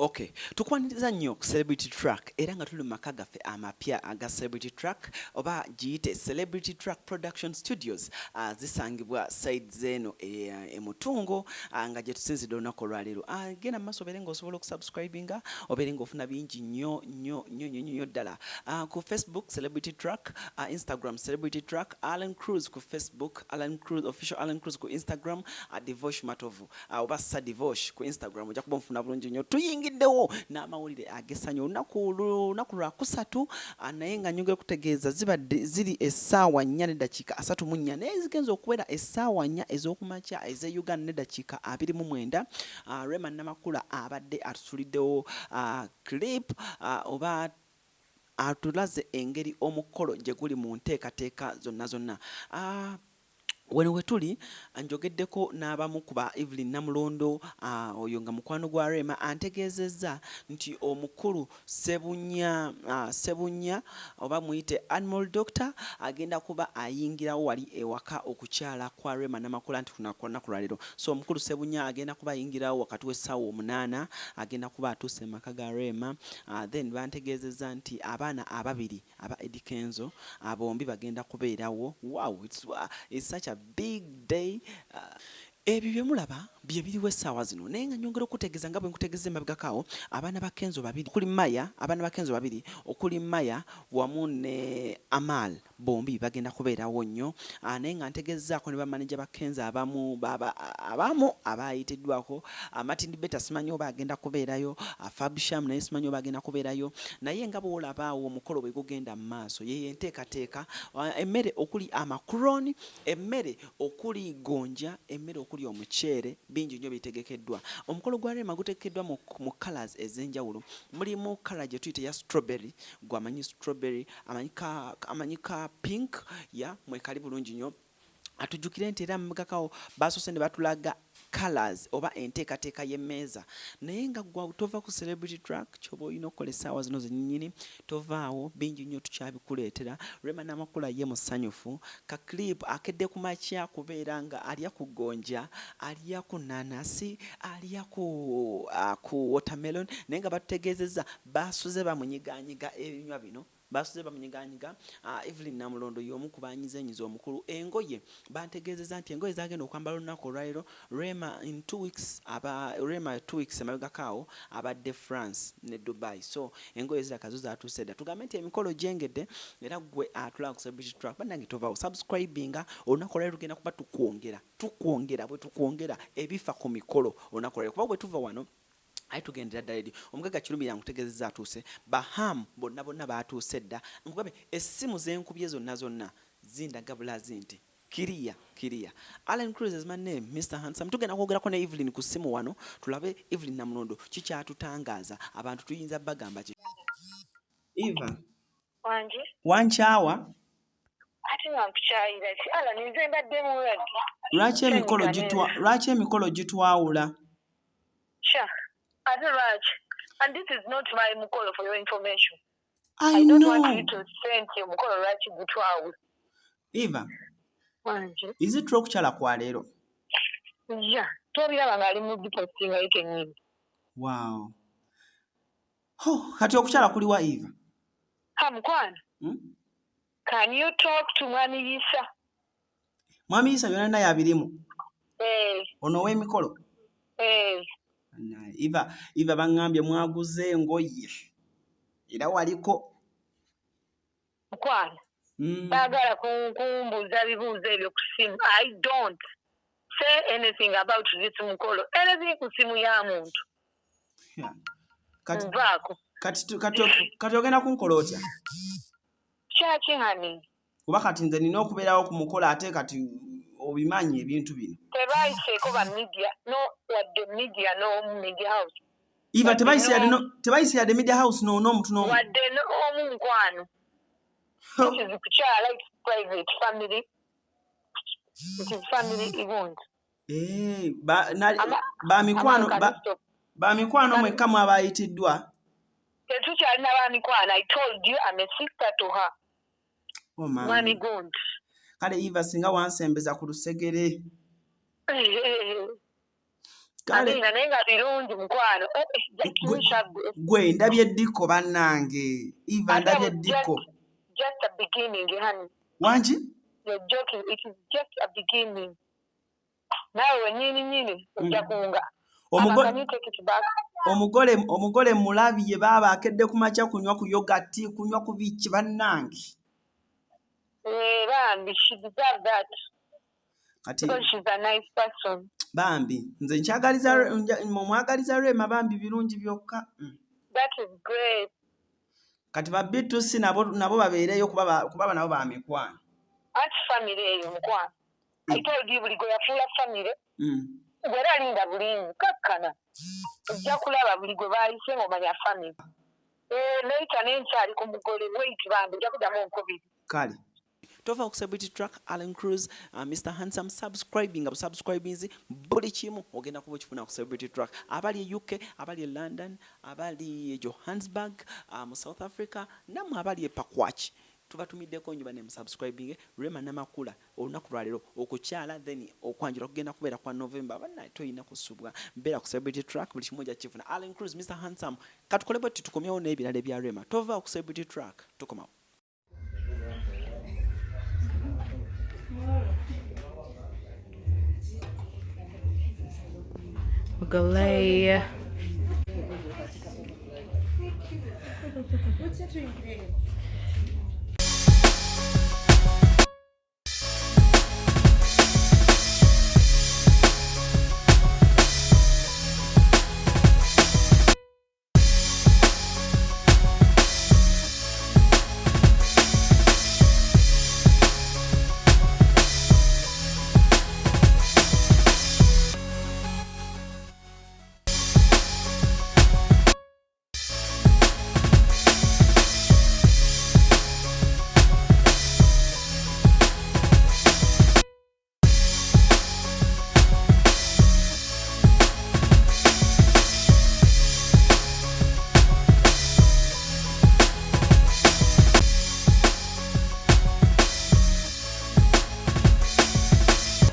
Okay, tukwaniriza nnyo ku celebrity track era nga tuli mu maka gaffe amapya aga celebrity track oba giyite celebrity track production studios zisangibwa side zeno emutungo nga gye tusinzidde olunaku olwaleero. Genda mu maaso obeere ng'osobola okusubscribinga obeere ng'ofuna bingi nnyo ddala. Ku Facebook celebrity track, Instagram celebrity track, Alan Cruz ku Facebook, Alan Cruz official Alan Cruz ku Instagram, Divosh Matovu oba Sa Divosh ku Instagram ojja kuba nfuna bulungi nnyo. Tuyingiddewo n'amawulire agessanyu olunaku lwa kusatu naye nga nyongera okutegeeza zibadde ziri essaawa 4 n'eddakiika 34 naye zigenza okubeera essaawa 4 ez'okumakya ez'e Uganda n'eddakiika 29. Rema Namakula abadde atusuliddewo clip oba atulaze engeri omukolo gye guli mu nteekateeka zonna. Wano we tuli njogeddeko n'abamu ku ba Evelyn Namulondo oyo nga mukwano gwa Rema antegeezezza nti omukulu Sebunya oba muyite animal doctor agenda kuba ayingirawo wali ewaka okukyala kwa Rema Namakula nti kunaku lwaleero. So omukulu Sebunya agenda kuba ayingirawo wakati w'essaawa 8 agenda kuba atuuse mu maka ga Rema. Then bantegeezezza nti abaana ababiri aba Eddie Kenzo bombi bagenda kubeerawo. Wow, it's such a big day. Ebyo bye mulaba bye biriwo essaawa zino naye nga nyongera okutegeeza nga bwe nkutegeeza emabegakaawo abaana ba Kenzo babiri okuli Maya, abaana ba Kenzo babiri okuli Maya wamu ne Amal bombi bagenda kubeerawo nnyo. Naye nga ntegeezzaako ne bamaneja ba Kenzo abamu abayitiddwako. Martin Beta simanyi oba agenda kubeerayo, Fabsham naye simanyi oba agenda kubeerayo, naye nga bw'olabaawo omukolo bwe gugenda mu maaso ye enteekateeka emmere okuli amakuroni, emmere okuli gonja, emmere okuli omuceere bingi nnyo bitegekeddwa. Omukolo gwa Rema guteekeddwa mu colors ez'enjawulo. Mulimu color gye tuyita ya strawberry, gwamanyi strawberry, amanyika pink ya mwekali bulungi nnyo. Atujjukire nti era mugakao basoose ne batulaga colors oba enteekateeka y'emmeeza naye nga gwa tova ku celebrity track kyoba olina okukola essaawa zino zennyini tovaawo bingi nnyo tukyabikuleetera. Rema Namakula ye musanyufu ka clip akedde ku makya kubeera nga alya ku gonja, alya ku nanasi, alya ku watermelon naye nga batutegeezezza basuze bamunyiganyiga ebinywa bino. Basuze bamunyiganyiga. Evelyn Namulondo y'omu ku banyizenyiza omukulu. Engoye bantegeezezza nti engoye zagenda okwambala olunaku olwaleero. Rema 2 weeks emabegakaawo abadde France ne Dubai. So engoye zirakazo zatuuse dda. Tugambe nti emikolo gyengedde era gwe atulaba ku celebrity track bannange tovaawo subscribinga olunaku olwaleero tugenda kuba tukwongera bwe tukwongera ebifa ku mikolo olunaku olwaleero kuba bwe tuva wano ayi tugendera ddala eri omugaga Kirumira nkutegeezezza atuuse bahamu bonna baatuuse dda nkugabe essimu z'enkubye zonna zindaga bulazi nti kiriya. Alan Cruz is my name, Mr. Handsome. Tugenda kwogerako ne Evelyn ku ssimu wano tulabe Evelyn Namulondo kikyatutangaaza abantu tuyinza bagamba ki. Eva wankyawa ate wankukyayira ki ala ninze mbadde mulwadde. Lwaki emikolo gitwawula? And this is not my mukolo for your information. I don't know. want you to send your mukolo lwaki gutwawe. Eva, is it true Kukyala kwa Lero? Yeah, tobiraba ngali mu posting ayite nyingi. Wow. Kati okukyala kuliwa Eva? Mukwana. Can you talk to Mwami Yisa? Mwami Yisa yona naye abirimu. Ono w'emikolo? Eva bangambye mwaguze engoye era waliko mukwana baagala kumbuuza bibuuzo ebyo ku simu. I don't say anything about this mukolo, anything ku simu ya muntu. Kati ogenda kunkola otya? Kyaki hani? Kuba kati nze nina okubeerawo ku mukolo ate kati obimanyi ebintu bino. Tebayiseeko ba media, no wadde media no media house. Eva tebayise yadde media house n'omuntu n'omu. Wadde n'omu nkwano. This is Kukyala, it's private family. It is family event. Ba mikwano mwekka mwabayitiddwa. Tetukyalina ba mikwano. I told you I'm a sister to her. Oh man. Mwami Gond. Kale Eva singa wansembeza ku lusegere. Amina naye nga birungi mukwano. Gwe ndabye ddiko bannange. Eva ndabye ddiko. Just a beginning, honey. Wanji? You're joking. It is just a beginning. Nawe nyini ojja kunga. Can you take it back? Omugole mulabye baba akedde ku makya kunywa ku yogurt, kunywa ku biki bannange. Bambi, she deserves that. Kati because she's a nice person. Bambi, nze nkyagaliza mwagaliza Rema bambi birungi byokka. That is great. Kati babitusi nabo babeereyo kuba nabo ba mikwano. Ati family eyo mukwano. I told you buli gwe yafuula family. Gwera alinda bulingi kakkana. Ojja kulaba buli gwe baayise ng'omanya family. Later n'enkyali ku mugole wait bambi ojja kuddamu nkubiri. Kale. Tova ku Celebrity Track, Alan Cruz, Mr. Handsome, subscribing buli kimu ogenda kuba okifuna ku Celebrity Track. Abali e UK, abali e London, abali e Johannesburg, mu South Africa, nammwe abali e Pakwach. Tubatumiddeko njuba ne subscribing Rema Namakula olunaku lwa leero okukyala then okwanjira kugenda kubeera kwa November bana toyina kusubwa mbeera ku Celebrity Track buli kimu kifuna. Alan Cruz, Mr. Handsome, katukolebwa bwe tukomyewo n'ebirala bya Rema. Tova ku Celebrity Track, tukomawo. Galay. What's that ingredient?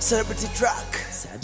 Celebrity Track.